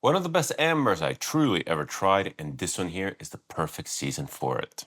One of the best ambers I truly ever tried, and this one here is the perfect season for it.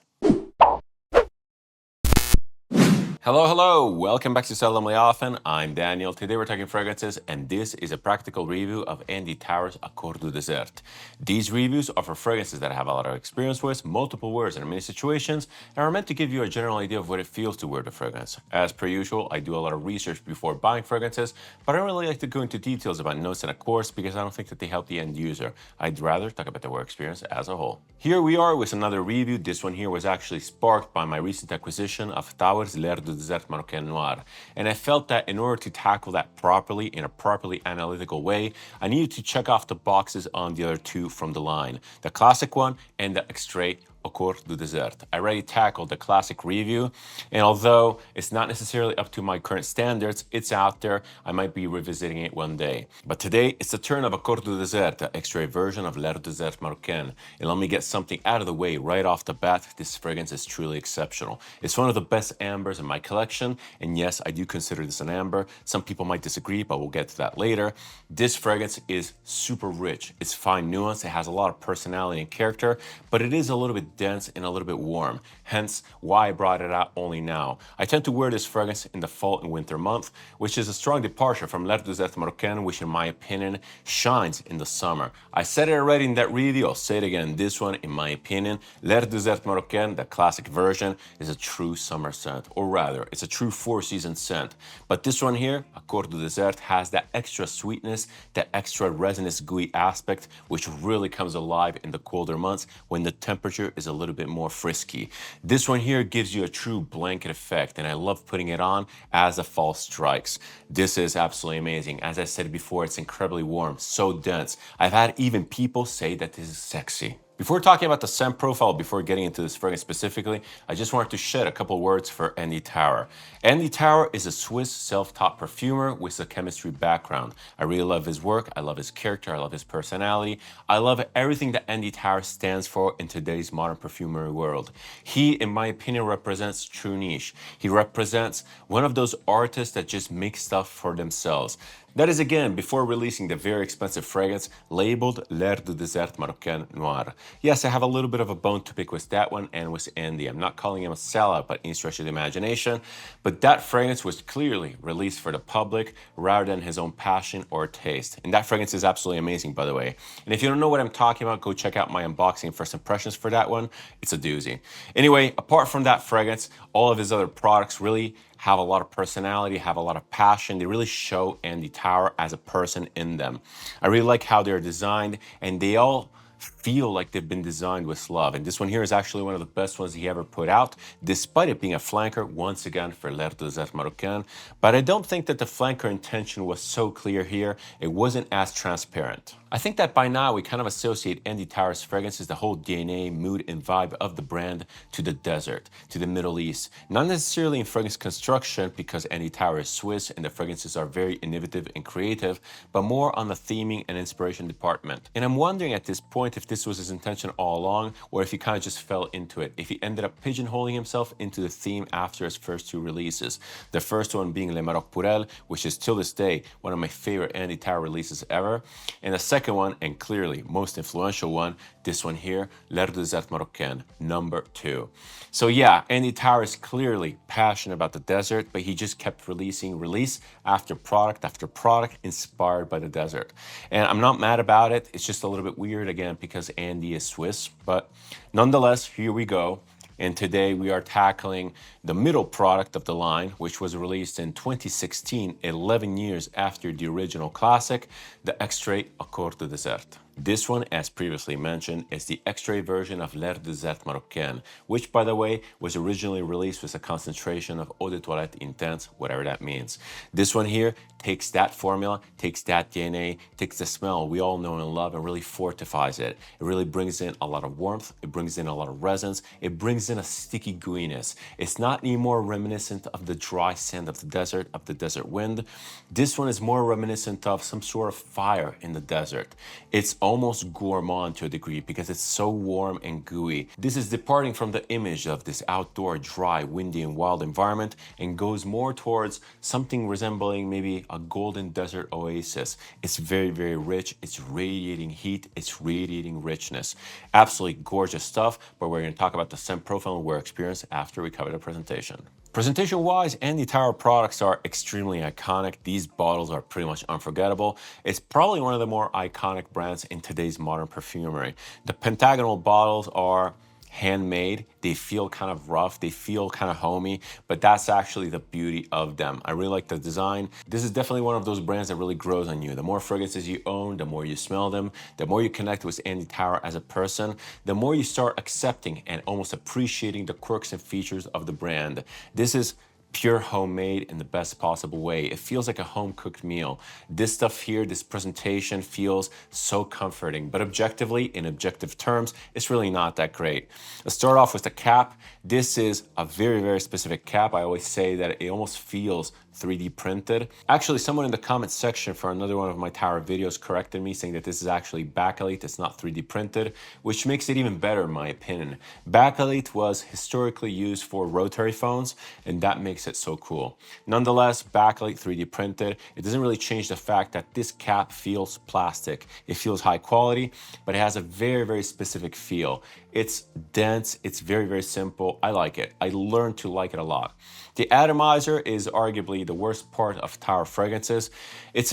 Hello, hello! Welcome back to Seldomly Often. I'm Daniel. Today we're talking fragrances, and this is a practical review of Andy Tauer's Au Coeur du Désert. These reviews are for fragrances that I have a lot of experience with, multiple wears in many situations, and are meant to give you a general idea of what it feels to wear the fragrance. As per usual, I do a lot of research before buying fragrances, but I don't really like to go into details about notes and of course because I don't think that they help the end user. I'd rather talk about the wear experience as a whole. Here we are with another review. This one here was actually sparked by my recent acquisition of Tauer's L'Air du Désert Marocain Noir. And I felt that in order to tackle that properly, in a properly analytical way, I needed to check off the boxes on the other two from the line. The classic one and the extrait Au Coeur du Désert. I already tackled the classic review, and although it's not necessarily up to my current standards, it's out there. I might be revisiting it one day. But today, it's the turn of Au Coeur du Désert, the extrait version of L'Air du Désert Marocain. And let me get something out of the way right off the bat. This fragrance is truly exceptional. It's one of the best ambers in my collection, and yes, I do consider this an amber. Some people might disagree, but we'll get to that later. This fragrance is super rich. It's fine nuance. It has a lot of personality and character, but it is a little bit dense and a little bit warm, hence why I brought it out only now. I tend to wear this fragrance in the fall and winter month, which is a strong departure from L'Air du Désert Marocain, which in my opinion shines in the summer. I said it already in that review, I'll say it again. This one, in my opinion, L'Air du Désert Marocain, the classic version, is a true summer scent, or rather, it's a true four-season scent. But this one here, Au Coeur du Désert, has that extra sweetness, that extra resinous gooey aspect, which really comes alive in the colder months when the temperature is a little bit more frisky. This one here gives you a true blanket effect, and I love putting it on as the fall strikes. This is absolutely amazing. As I said before, it's incredibly warm, so dense. I've had even people say that this is sexy. Before talking about the scent profile, before getting into this fragrance specifically, I just wanted to shed a couple words for Andy Tauer. Andy Tauer is a Swiss self-taught perfumer with a chemistry background. I really love his work, I love his character, I love his personality. I love everything that Andy Tauer stands for in today's modern perfumery world. He, in my opinion, represents true niche. He represents one of those artists that just make stuff for themselves. That is, again, before releasing the very expensive fragrance labeled L'Air du Désert Marocain Noir. Yes, I have a little bit of a bone to pick with that one and with Andy. I'm not calling him a sellout by any stretch of the imagination, but that fragrance was clearly released for the public rather than his own passion or taste. And that fragrance is absolutely amazing, by the way. And if you don't know what I'm talking about, go check out my unboxing first impressions for that one. It's a doozy. Anyway, apart from that fragrance, all of his other products really have a lot of personality, have a lot of passion. They really show Andy Tauer as a person in them. I really like how they're designed, and they all feel like they've been designed with love. And this one here is actually one of the best ones he ever put out, despite it being a flanker, once again, for L'Air du Désert Marocain. But I don't think that the flanker intention was so clear here. It wasn't as transparent. I think that by now we kind of associate Andy Tauer's fragrances, the whole DNA, mood, and vibe of the brand to the desert, to the Middle East. Not necessarily in fragrance construction because Andy Tauer is Swiss and the fragrances are very innovative and creative, but more on the theming and inspiration department. And I'm wondering at this point if this was his intention all along or if he kind of just fell into it, if he ended up pigeonholing himself into the theme after his first two releases. The first one being Le Maroc pour Elle, which is till this day one of my favorite Andy Tauer releases ever. And the second one, and clearly most influential one, this one here, L'Air du Désert Marocain, number 2. So yeah, Andy Tauer is clearly passionate about the desert, but he just kept releasing release after product inspired by the desert. And I'm not mad about it. It's just a little bit weird, again, because Andy is Swiss. But nonetheless, here we go. And today we are tackling the middle product of the line, which was released in 2016, 11 years after the original classic, the extrait Au Coeur du Désert. This one, as previously mentioned, is the extrait version of L'Air du Désert Marocain, which, by the way, was originally released with a concentration of eau de toilette intense, whatever that means. This one here takes that formula, takes that DNA, takes the smell we all know and love and really fortifies it. It really brings in a lot of warmth, it brings in a lot of resins, it brings in a sticky gooiness. It's not anymore reminiscent of the dry sand of the desert wind. This one is more reminiscent of some sort of fire in the desert. It's almost gourmand to a degree because it's so warm and gooey. This is departing from the image of this outdoor, dry, windy, and wild environment and goes more towards something resembling maybe a golden desert oasis. It's very, very rich. It's radiating heat. It's radiating richness. Absolutely gorgeous stuff, but we're going to talk about the scent profile and wear experience after we cover the presentation. Presentation-wise, Andy Tauer products are extremely iconic. These bottles are pretty much unforgettable. It's probably one of the more iconic brands in today's modern perfumery. The pentagonal bottles are handmade. They feel kind of rough. They feel kind of homey, but that's actually the beauty of them. I really like the design. This is definitely one of those brands that really grows on you. The more fragrances you own, the more you smell them, the more you connect with Andy Tauer as a person, the more you start accepting and almost appreciating the quirks and features of the brand. This is pure homemade in the best possible way. It feels like a home-cooked meal. This stuff here, this presentation feels so comforting, but objectively, in objective terms, it's really not that great. Let's start off with the cap. This is a very, very specific cap. I always say that it almost feels 3D printed. Actually, someone in the comments section for another one of my Tauer videos corrected me, saying that this is actually bakelite, it's not 3D printed, which makes it even better in my opinion. Bakelite was historically used for rotary phones, and that makes it so cool. Nonetheless, bakelite 3D printed, it doesn't really change the fact that this cap feels plastic. It feels high quality, but it has a very, very specific feel. It's dense, it's very, very simple. I like it. I learned to like it a lot. The atomizer is arguably the worst part of Tauer fragrances. It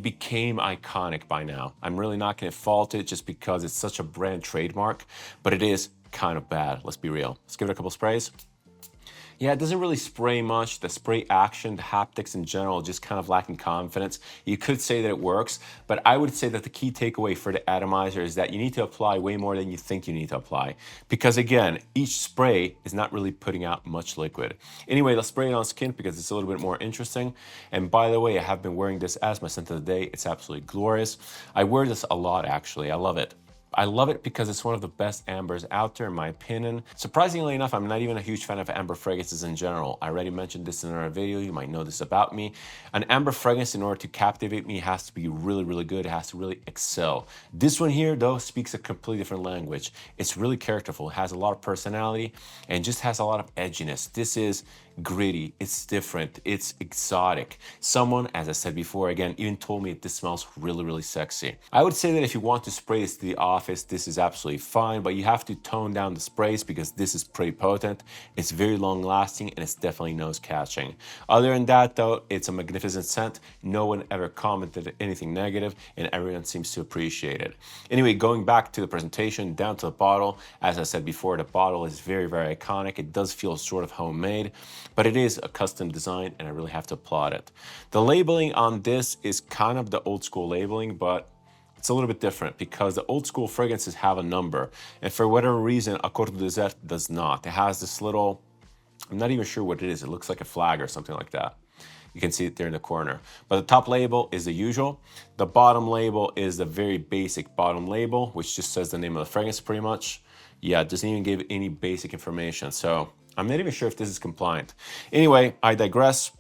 became iconic by now. I'm really not going to fault it just because it's such a brand trademark, but it is kind of bad. Let's be real. Let's give it a couple sprays. Yeah, it doesn't really spray much. The spray action, the haptics in general, just kind of lacking confidence. You could say that it works, but I would say that the key takeaway for the atomizer is that you need to apply way more than you think you need to apply. Because again, each spray is not really putting out much liquid. Anyway, let's spray it on skin because it's a little bit more interesting. And by the way, I have been wearing this as my scent of the day. It's absolutely glorious. I wear this a lot, actually. I love it. I love it because it's one of the best ambers out there, in my opinion. Surprisingly enough, I'm not even a huge fan of amber fragrances in general. I already mentioned this in another video. You might know this about me. An amber fragrance, in order to captivate me, has to be really, really good. It has to really excel. This one here, though, speaks a completely different language. It's really characterful. It has a lot of personality and just has a lot of edginess. This is gritty, it's different, it's exotic. Someone, as I said before, again, even told me this smells really, really sexy. I would say that if you want to spray this to the office, this is absolutely fine, but you have to tone down the sprays because this is pretty potent. It's very long lasting and it's definitely nose catching. Other than that though, it's a magnificent scent. No one ever commented anything negative and everyone seems to appreciate it. Anyway, going back to the presentation, down to the bottle, as I said before, the bottle is very, very iconic. It does feel sort of homemade, but it is a custom design and I really have to applaud it. The labeling on this is kind of the old school labeling, but it's a little bit different because the old school fragrances have a number, and for whatever reason, Au Coeur du Désert does not. It has this little, I'm not even sure what it is. It looks like a flag or something like that. You can see it there in the corner. But the top label is the usual. The bottom label is the very basic bottom label, which just says the name of the fragrance pretty much. Yeah, it doesn't even give any basic information. So I'm not even sure if this is compliant. Anyway, I digress.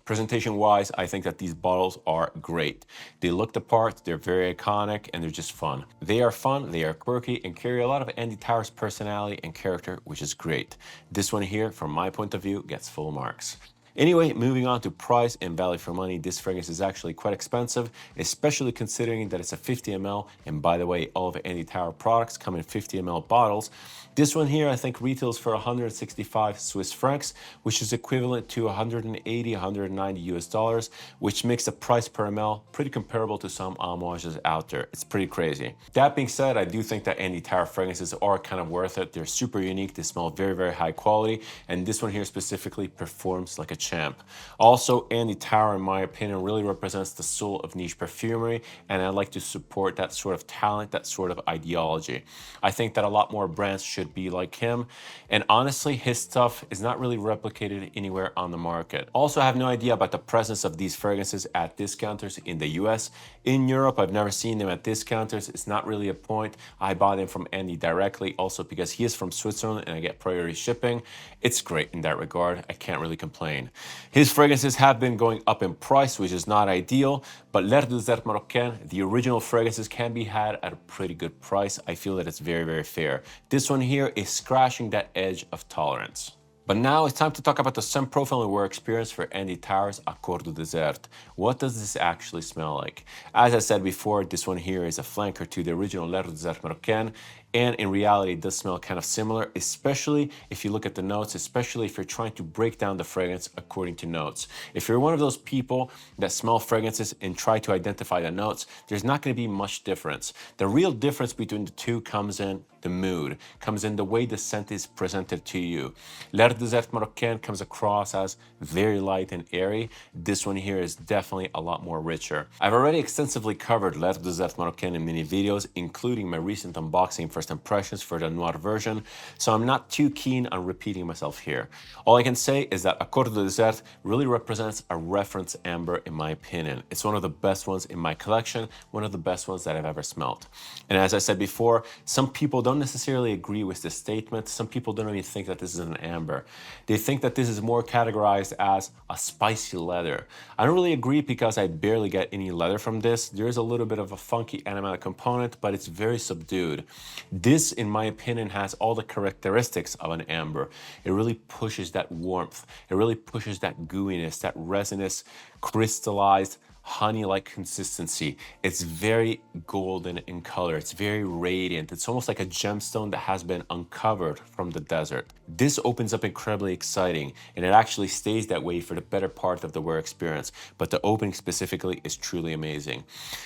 Presentation-wise, I think that these bottles are great. They look the part, they're very iconic, and they're just fun. They are fun, they are quirky, and carry a lot of Andy Tauer's personality and character, which is great. This one here, from my point of view, gets full marks. Anyway, moving on to price and value for money, this fragrance is actually quite expensive, especially considering that it's a 50 ml. And by the way, all of Andy Tauer products come in 50 ml bottles. This one here, I think, retails for 165 Swiss francs, which is equivalent to 180, 190 US dollars, which makes the price per ml pretty comparable to some homages out there. It's pretty crazy. That being said, I do think that Andy Tauer fragrances are kind of worth it. They're super unique. They smell very, very high quality. And this one here specifically performs like a champ. Also, Andy Tauer, in my opinion, really represents the soul of niche perfumery, and I like to support that sort of talent, that sort of ideology. I think that a lot more brands should be like him, and honestly, his stuff is not really replicated anywhere on the market. Also, I have no idea about the presence of these fragrances at discounters in the US. In Europe, I've never seen them at discounters. It's not really a point. I buy them from Andy directly, also because he is from Switzerland and I get priority shipping. It's great in that regard. I can't really complain. His fragrances have been going up in price, which is not ideal, but L'Air du Désert Marocain, the original fragrances, can be had at a pretty good price. I feel that it's very, very fair. This one here is scratching that edge of tolerance. But now it's time to talk about the scent profile and wear experience for Andy Tauer's Au Coeur du Désert. What does this actually smell like? As I said before, this one here is a flanker to the original L'Air du Désert Marocain, and in reality it does smell kind of similar, especially if you look at the notes, especially if you're trying to break down the fragrance according to notes. If you're one of those people that smell fragrances and try to identify the notes, there's not going to be much difference. The real difference between the two comes in the mood, comes in the way the scent is presented to you. L'Air du Désert Marocain comes across as very light and airy. This one here is definitely a lot more richer. I've already extensively covered L'Air du Désert Marocain in many videos, including my recent unboxing first impressions for the noir version, so I'm not too keen on repeating myself here. All I can say is that Au Coeur du Désert really represents a reference amber in my opinion. It's one of the best ones in my collection, one of the best ones that I've ever smelled. And as I said before, some people don't necessarily agree with this statement. Some people don't even think that this is an amber. They think that this is more categorized as a spicy leather. I don't really agree because I barely get any leather from this. There is a little bit of a funky aromatic component, but it's very subdued. This, in my opinion, has all the characteristics of an amber. It really pushes that warmth. It really pushes that gooiness, that resinous, crystallized, honey-like consistency. It's very golden in color. It's very radiant. It's almost like a gemstone that has been uncovered from the desert. This opens up incredibly exciting, and it actually stays that way for the better part of the wear experience, but the opening specifically is truly amazing.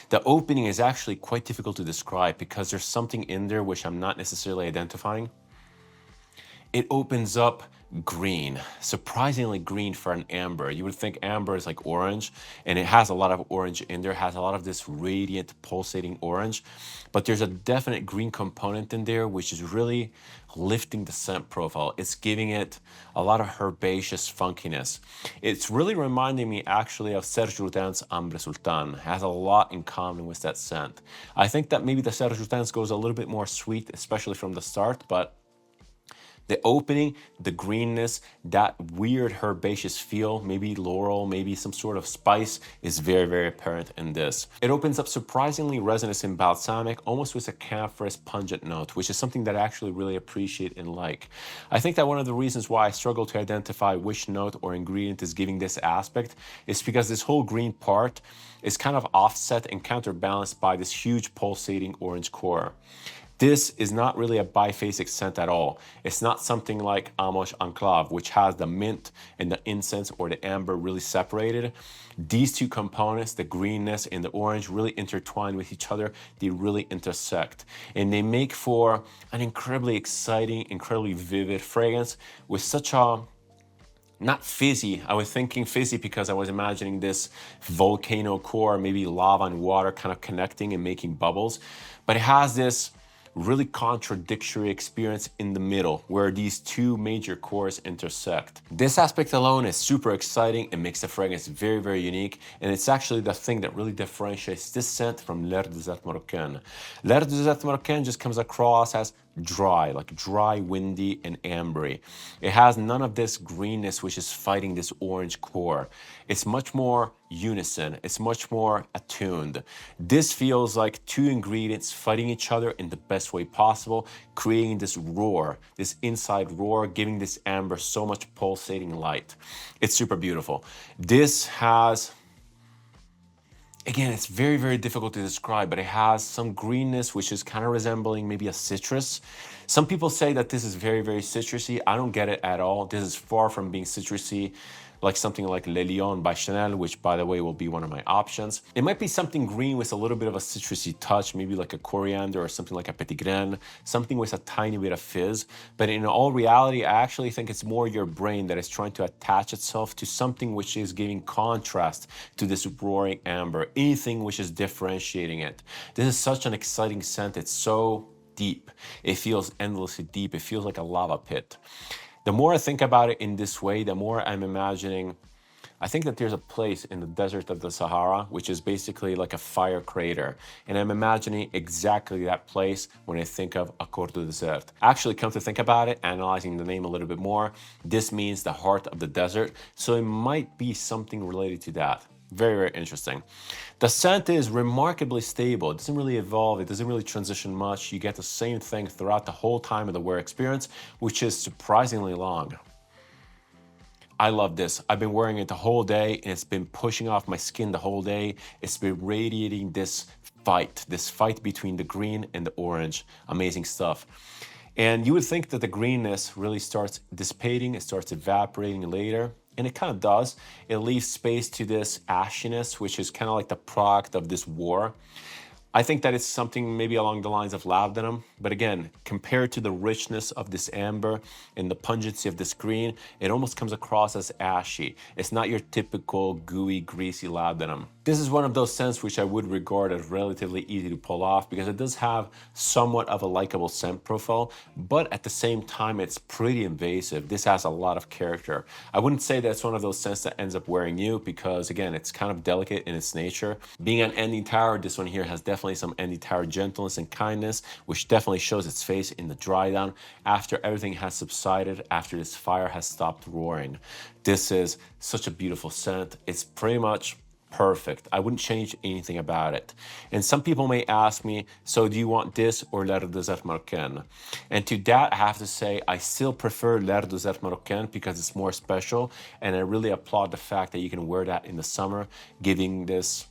The opening is actually quite difficult to describe because there's something in there which I'm not necessarily identifying. It opens up green, surprisingly green for an amber. You would think amber is like orange, and it has a lot of orange in there, has a lot of this radiant pulsating orange, but there's a definite green component in there which is really lifting the scent profile. It's giving it a lot of herbaceous funkiness. It's really reminding me actually of Serge Routin's Ambre Sultan. It has a lot in common with that scent. I think that maybe the Serge Routin's goes a little bit more sweet, especially from the start, but the opening, the greenness, that weird herbaceous feel, maybe laurel, maybe some sort of spice, is very, very apparent in this. It opens up surprisingly resinous and balsamic, almost with a camphorous pungent note, which is something that I actually really appreciate and like. I think that one of the reasons why I struggle to identify which note or ingredient is giving this aspect is because this whole green part is kind of offset and counterbalanced by this huge pulsating orange core. This is not really a biphasic scent at all. It's not something like Amouage Enclave, which has the mint and the incense or the amber really separated. These two components, the greenness and the orange, really intertwine with each other. They really intersect. And they make for an incredibly exciting, incredibly vivid fragrance with such a not fizzy. I was thinking fizzy because I was imagining this volcano core, maybe lava and water kind of connecting and making bubbles. But it has this really contradictory experience in the middle where these two major cores intersect. This aspect alone is super exciting and makes the fragrance very, very unique, and it's actually the thing that really differentiates this scent from L'Air du Désert Marocain. L'Air du Désert Marocain just comes across as dry, like dry, windy, and ambery. It has none of this greenness which is fighting this orange core. It's much more unison. It's much more attuned. This feels like two ingredients fighting each other in the best way possible, creating this roar, this inside roar, giving this amber so much pulsating light. It's super beautiful. This has, again, it's very, very difficult to describe, but it has some greenness which is kind of resembling maybe a citrus. Some people say that this is very, very citrusy. I don't get it at all. This is far from being citrusy, like something like Le Lion by Chanel, which by the way will be one of my options. It might be something green with a little bit of a citrusy touch, maybe like a coriander or something like a petit grain, something with a tiny bit of fizz. But in all reality, I actually think it's more your brain that is trying to attach itself to something which is giving contrast to this roaring amber, anything which is differentiating it. This is such an exciting scent. It's so deep. It feels endlessly deep. It feels like a lava pit. The more I think about it in this way, the more I'm imagining I think that there's a place in the desert of the Sahara, which is basically like a fire crater. And I'm imagining exactly that place when I think of Au Coeur du Désert. Actually, come to think about it, analyzing the name a little bit more, this means the heart of the desert. So it might be something related to that. Very, very interesting. The scent is remarkably stable. It doesn't really evolve. It doesn't really transition much. You get the same thing throughout the whole time of the wear experience, which is surprisingly long. I love this. I've been wearing it the whole day and it's been pushing off my skin the whole day. It's been radiating this fight between the green and the orange. Amazing stuff. And you would think that the greenness really starts dissipating, it starts evaporating later. And it kind of does. It leaves space to this ashiness, which is kind of like the product of this war. I think that it's something maybe along the lines of labdanum, but again, compared to the richness of this amber and the pungency of this green, it almost comes across as ashy. It's not your typical gooey, greasy labdanum. This is one of those scents which I would regard as relatively easy to pull off because it does have somewhat of a likable scent profile, but at the same time, it's pretty invasive. This has a lot of character. I wouldn't say that it's one of those scents that ends up wearing you because again, it's kind of delicate in its nature. Being an Andy Tauer, this one here has definitely some Andy Tauer gentleness and kindness, which definitely shows its face in the dry down after everything has subsided, after this fire has stopped roaring. This is such a beautiful scent. It's pretty much perfect. I wouldn't change anything about it. And some people may ask me, so do you want this or L'Air du Désert Marocain? And to that, I have to say, I still prefer L'Air du Désert Marocain because it's more special. And I really applaud the fact that you can wear that in the summer, giving this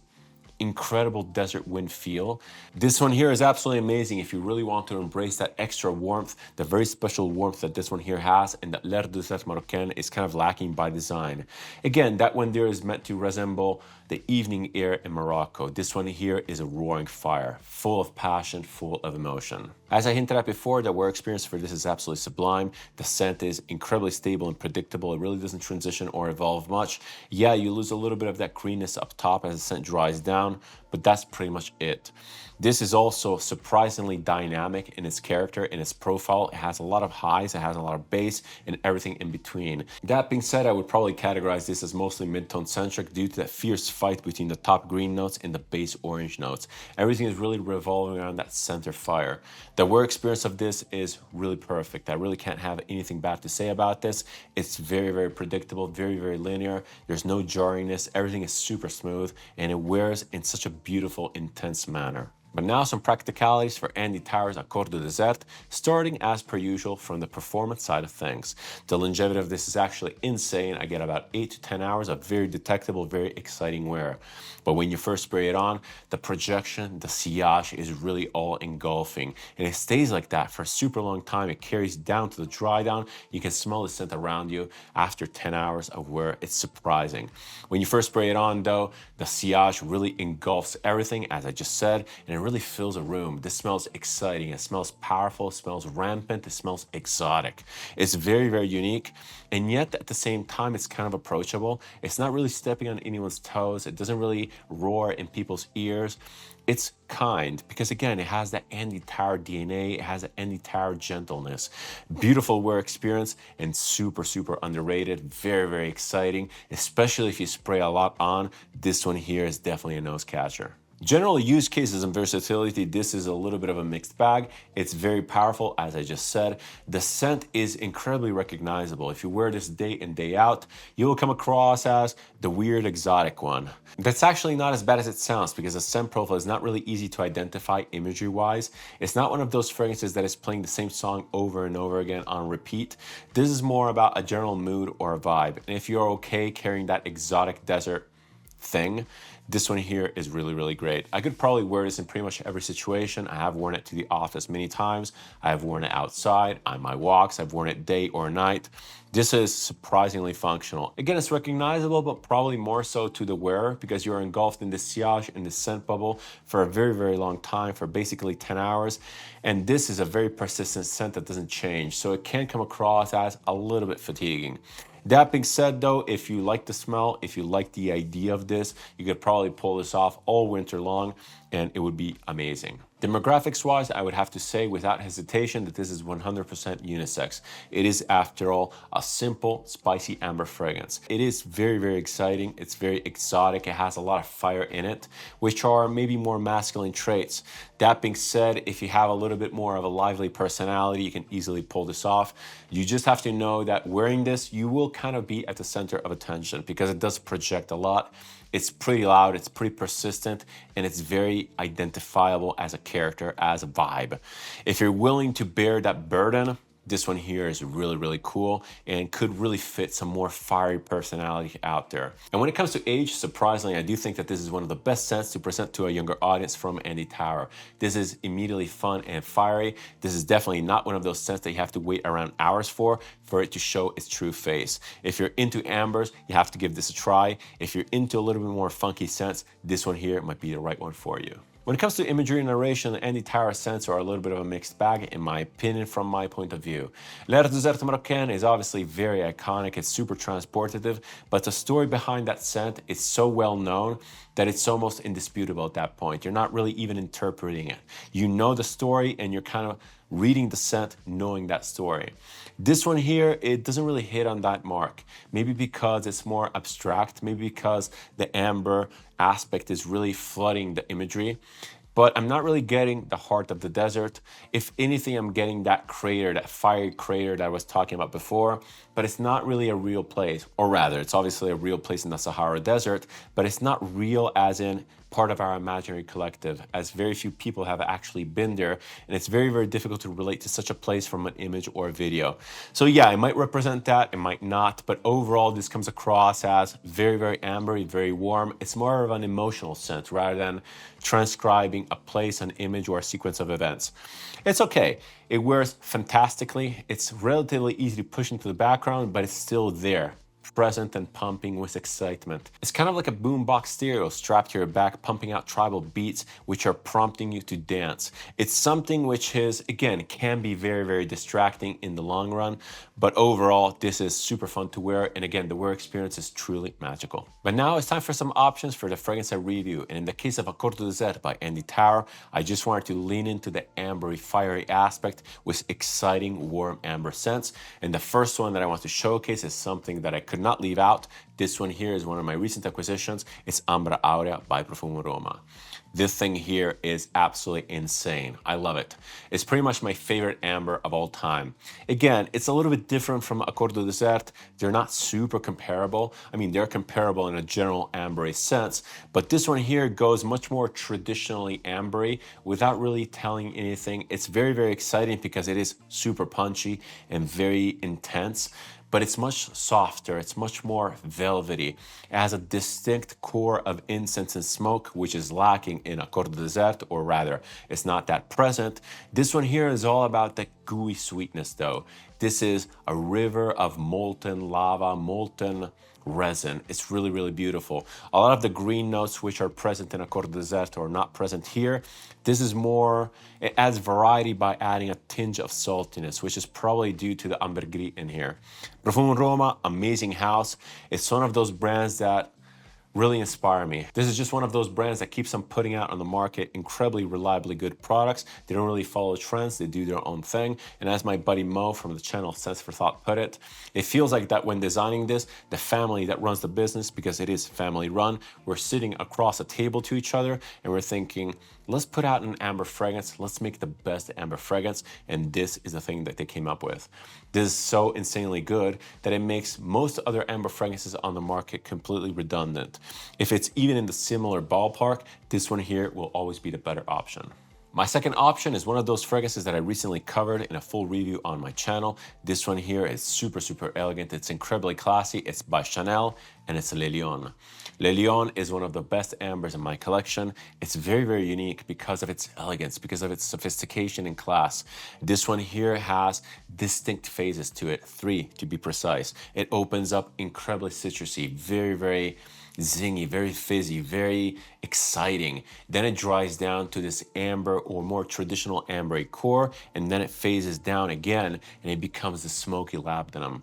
incredible desert wind feel. This one here is absolutely amazing if you really want to embrace that extra warmth, the very special warmth that this one here has, and that L'Air du Désert Marocain is kind of lacking by design. Again, that one there is meant to resemble the evening air in Morocco. This one here is a roaring fire, full of passion, full of emotion. As I hinted at before, the wear experience for this is absolutely sublime. The scent is incredibly stable and predictable. It really doesn't transition or evolve much. Yeah, you lose a little bit of that greenness up top as the scent dries down, but that's pretty much it. This is also surprisingly dynamic in its character, in its profile. It has a lot of highs, it has a lot of bass, and everything in between. That being said, I would probably categorize this as mostly mid-tone centric due to that fierce fight between the top green notes and the base orange notes. Everything is really revolving around that center fire. The wear experience of this is really perfect. I really can't have anything bad to say about this. It's very, very predictable, very, very linear. There's no jarringness. Everything is super smooth, and it wears in such a beautiful, intense manner. But now some practicalities for Andy Tauer's Au Coeur du Désert, starting as per usual from the performance side of things. The longevity of this is actually insane. I get about 8 to 10 hours of very detectable, very exciting wear. But when you first spray it on, the projection, the sillage is really all engulfing. And it stays like that for a super long time. It carries down to the dry down. You can smell the scent around you after 10 hours of wear. It's surprising. When you first spray it on though, the sillage really engulfs everything, as I just said, and it really fills a room. This smells exciting. It smells powerful. It smells rampant. It smells exotic. It's very, very unique. And yet at the same time, it's kind of approachable. It's not really stepping on anyone's toes. It doesn't really roar in people's ears. It's kind because again, it has that Andy Tauer DNA. It has that Andy Tauer gentleness. Beautiful wear experience and super, super underrated. Very, very exciting, especially if you spray a lot on. This one here is definitely a nose catcher. General use cases and versatility, this is a little bit of a mixed bag. It's very powerful, as I just said. The scent is incredibly recognizable. If you wear this day in, day out, you will come across as the weird exotic one. That's actually not as bad as it sounds because the scent profile is not really easy to identify imagery-wise. It's not one of those fragrances that is playing the same song over and over again on repeat. This is more about a general mood or a vibe. And if you're okay carrying that exotic desert thing, this one here is really, really great. I could probably wear this in pretty much every situation. I have worn it to the office many times. I have worn it outside on my walks. I've worn it day or night. This is surprisingly functional. Again, it's recognizable, but probably more so to the wearer because you're engulfed in this sillage, in this scent bubble for a very, very long time, for basically 10 hours. And this is a very persistent scent that doesn't change. So it can come across as a little bit fatiguing. That being said though, if you like the smell, if you like the idea of this, you could probably pull this off all winter long and it would be amazing. Demographics wise, I would have to say without hesitation that this is 100% unisex. It is, after all, a simple, spicy amber fragrance. It is very, very exciting. It's very exotic. It has a lot of fire in it, which are maybe more masculine traits. That being said, if you have a little bit more of a lively personality, you can easily pull this off. You just have to know that wearing this, you will kind of be at the center of attention because it does project a lot. It's pretty loud, it's pretty persistent, and it's very identifiable as a character, as a vibe. If you're willing to bear that burden, this one here is really, really cool and could really fit some more fiery personality out there. And when it comes to age, surprisingly, I do think that this is one of the best scents to present to a younger audience from Andy Tauer. This is immediately fun and fiery. This is definitely not one of those scents that you have to wait around hours for it to show its true face. If you're into ambers, you have to give this a try. If you're into a little bit more funky scents, this one here might be the right one for you. When it comes to imagery and narration, Andy Tauer scents are a little bit of a mixed bag, in my opinion, from my point of view. L'Air du Désert Marocain is obviously very iconic, it's super transportative, but the story behind that scent is so well known that it's almost indisputable at that point. You're not really even interpreting it. You know the story and you're kind of reading the scent, knowing that story. This one here, it doesn't really hit on that mark. Maybe because it's more abstract, maybe because the amber aspect is really flooding the imagery. But I'm not really getting the heart of the desert. If anything, I'm getting that crater, that fiery crater that I was talking about before, but it's not really a real place. Or rather, it's obviously a real place in the Sahara Desert, but it's not real as in part of our imaginary collective, as very few people have actually been there, and it's very, very difficult to relate to such a place from an image or a video. So yeah, it might represent that, it might not, but overall this comes across as very, very ambery, very warm. It's more of an emotional scent rather than transcribing a place, an image, or a sequence of events. It's okay. It wears fantastically. It's relatively easy to push into the background, but it's still there, present and pumping with excitement. It's kind of like a boombox stereo strapped to your back, pumping out tribal beats which are prompting you to dance. It's something which is, again, can be very, very distracting in the long run, but overall this is super fun to wear, and again, the wear experience is truly magical. But now it's time for some options for the fragrance I review, and in the case of Au Coeur du Désert by Andy Tauer, I just wanted to lean into the ambery, fiery aspect with exciting, warm amber scents, and the first one that I want to showcase is something that I could not leave out. This one here is one of my recent acquisitions. It's Ambra Aurea by Profumum Roma. This thing here is absolutely insane. I love it. It's pretty much my favorite amber of all time. Again, it's a little bit different from Au Coeur du Désert. They're not super comparable. I mean, they're comparable in a general ambery sense, but this one here goes much more traditionally ambery without really telling anything. It's very, very exciting because it is super punchy and very intense, but it's much softer, it's much more velvety. It has a distinct core of incense and smoke, which is lacking in Au Coeur du Désert, or rather, it's not that present. This one here is all about the gooey sweetness though. This is a river of molten lava, molten resin. It's really, really beautiful. A lot of the green notes which are present in Au Coeur du Désert are not present here. This is more, it adds variety by adding a tinge of saltiness, which is probably due to the ambergris in here. Profumum Roma, amazing house. It's one of those brands that really inspire me. This is just one of those brands that keeps on putting out on the market incredibly reliably good products. They don't really follow trends, they do their own thing. And as my buddy Mo from the channel Sense for Thought put it, it feels like that when designing this, the family that runs the business, because it is family run, we're sitting across a table to each other and we're thinking, let's put out an amber fragrance, let's make the best amber fragrance, and this is the thing that they came up with. This is so insanely good that it makes most other amber fragrances on the market completely redundant. If it's even in the similar ballpark, this one here will always be the better option. My second option is one of those fragrances that I recently covered in a full review on my channel. This one here is super, super elegant. It's incredibly classy. It's by Chanel and it's Le Lion. Le Lion is one of the best ambers in my collection. It's very, very unique because of its elegance, because of its sophistication and class. This one here has distinct phases to it, 3 to be precise. It opens up incredibly citrusy, very, very zingy, very fizzy, very exciting. Then it dries down to this amber or more traditional amber core, and then it phases down again and it becomes the smoky labdanum.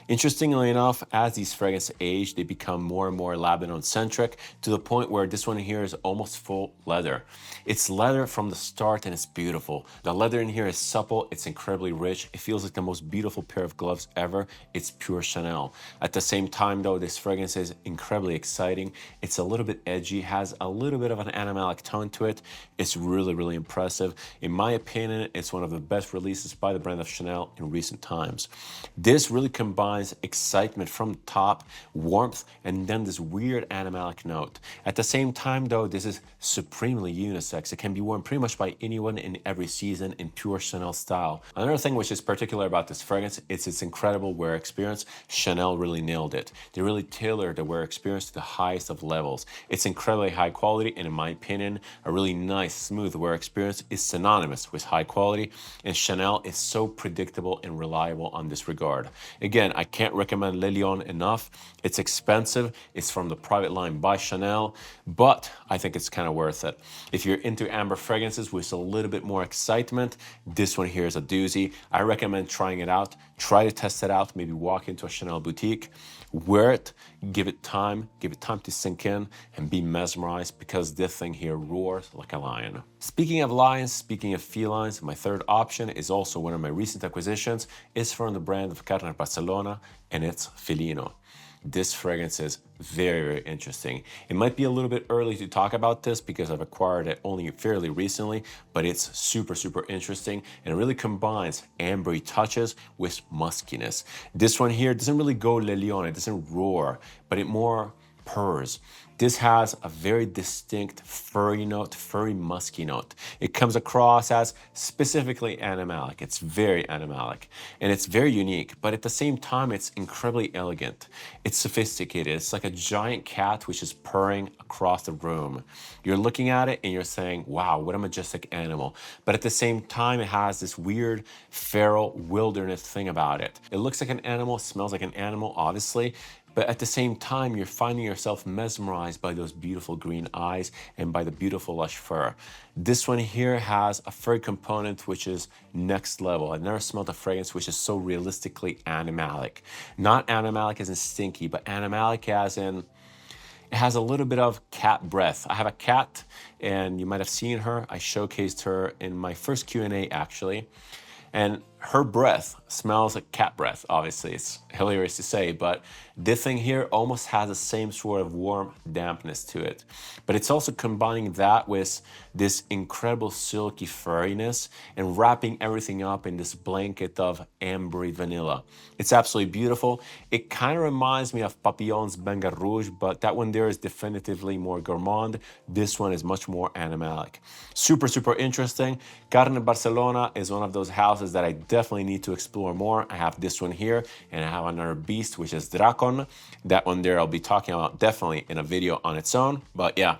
Interestingly enough, as these fragrances age, they become more and more labdanum centric to the point where this one here is almost full leather. It's leather from the start and it's beautiful. The leather in here is supple, it's incredibly rich. It feels like the most beautiful pair of gloves ever. It's pure Chanel. At the same time though, this fragrance is incredibly exciting. It's a little bit edgy, has a little bit of an animalic tone to it. It's really, really impressive. In my opinion, it's one of the best releases by the brand of Chanel in recent times. This really combines excitement from the top, warmth, and then this weird animalic note. At the same time though, this is supremely unisex. It can be worn pretty much by anyone in every season in pure Chanel style. Another thing which is particular about this fragrance is its incredible wear experience. Chanel really nailed it. They really tailored the wear experience to the highest of levels. It's incredibly high quality, and in my opinion, a really nice, smooth wear experience is synonymous with high quality, and Chanel is so predictable and reliable on this regard. Again, I can't recommend Le Lion enough. It's expensive, it's from the private line by Chanel, but I think it's kind of worth it. If you're into amber fragrances with a little bit more excitement, this one here is a doozy. I recommend trying it out. Try to test it out, maybe walk into a Chanel boutique, wear it, give it time to sink in, and be mesmerized, because this thing here roars like a lion. Speaking of lions, speaking of felines, my third option is also one of my recent acquisitions. It's from the brand of Carner, Barcelona, and it's Felino. This fragrance is very, very interesting. It might be a little bit early to talk about this because I've acquired it only fairly recently, but it's super, super interesting, and it really combines ambery touches with muskiness. This one here doesn't really go Le Lion, it doesn't roar, but it more purrs. This has a very distinct furry note, furry musky note. It comes across as specifically animalic. It's very animalic and it's very unique, but at the same time, it's incredibly elegant. It's sophisticated. It's like a giant cat which is purring across the room. You're looking at it and you're saying, wow, what a majestic animal. But at the same time, it has this weird feral wilderness thing about it. It looks like an animal, smells like an animal, obviously, but at the same time, you're finding yourself mesmerized by those beautiful green eyes and by the beautiful lush fur. This one here has a furry component which is next level. I've never smelled a fragrance which is so realistically animalic. Not animalic as in stinky, but animalic as in it has a little bit of cat breath. I have a cat, and you might have seen her. I showcased her in my first Q&A actually. And her breath smells like cat breath, obviously. It's hilarious to say, but this thing here almost has the same sort of warm dampness to it. But it's also combining that with this incredible silky furriness and wrapping everything up in this blanket of ambery vanilla. It's absolutely beautiful. It kind of reminds me of Papillon's Benga Rouge, but that one there is definitively more gourmand. This one is much more animalic. Super, super interesting. Carner Barcelona is one of those houses that I definitely need to explore more. I have this one here, and I have another beast, which is Dracon. That one there I'll be talking about definitely in a video on its own. But yeah,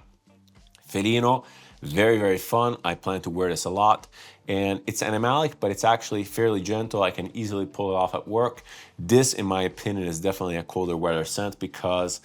Felino, very, very fun. I plan to wear this a lot. And it's animalic, but it's actually fairly gentle. I can easily pull it off at work. This, in my opinion, is definitely a colder weather scent because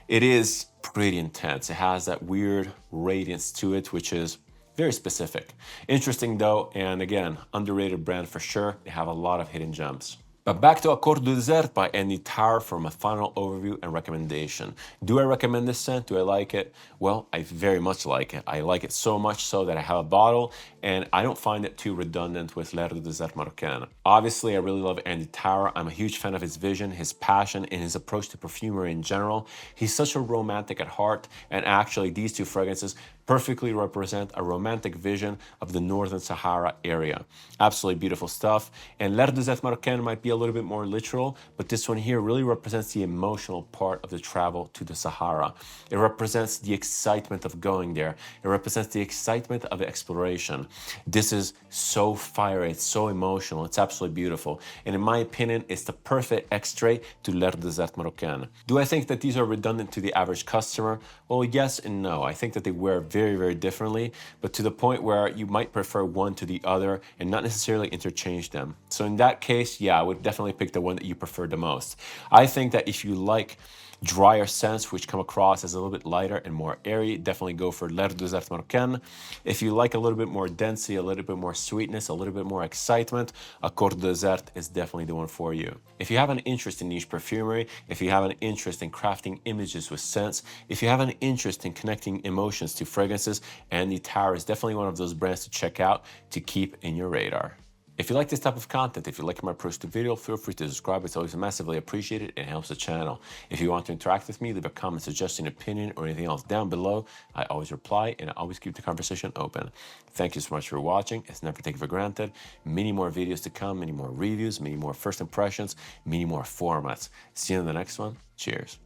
it is pretty intense. It has that weird radiance to it, which is very specific. Interesting though, and again, underrated brand for sure. They have a lot of hidden gems. But back to Au Coeur du Désert by Andy Tauer for my final overview and recommendation. Do I recommend this scent? Do I like it? Well, I very much like it. I like it so much so that I have a bottle, and I don't find it too redundant with L'Air du Désert Marocain. Obviously, I really love Andy Tauer. I'm a huge fan of his vision, his passion, and his approach to perfumery in general. He's such a romantic at heart, and actually these two fragrances perfectly represent a romantic vision of the Northern Sahara area. Absolutely beautiful stuff. And L'Air du Désert Marocain might be a little bit more literal, but this one here really represents the emotional part of the travel to the Sahara. It represents the excitement of going there. It represents the excitement of exploration. This is so fiery, it's so emotional, it's absolutely beautiful. And in my opinion, it's the perfect extrait to L'Air du Désert Marocain. Do I think that these are redundant to the average customer? Well, yes and no. I think that they wear very, very differently, but to the point where you might prefer one to the other and not necessarily interchange them. So in that case, yeah, I would definitely pick the one that you prefer the most. I think that if you like drier scents which come across as a little bit lighter and more airy, definitely go for L'Air du Désert Marocain. If you like a little bit more density, a little bit more sweetness, a little bit more excitement, Au Coeur du Désert is definitely the one for you. If you have an interest in niche perfumery, if you have an interest in crafting images with scents, if you have an interest in connecting emotions to fragrances, Andy Tauer is definitely one of those brands to check out to keep in your radar. If you like this type of content, if you like my approach to video, feel free to subscribe. It's always massively appreciated and helps the channel. If you want to interact with me, leave a comment, suggestion, opinion, or anything else down below. I always reply and I always keep the conversation open. Thank you so much for watching. It's never taken for granted. Many more videos to come, many more reviews, many more first impressions, many more formats. See you in the next one. Cheers.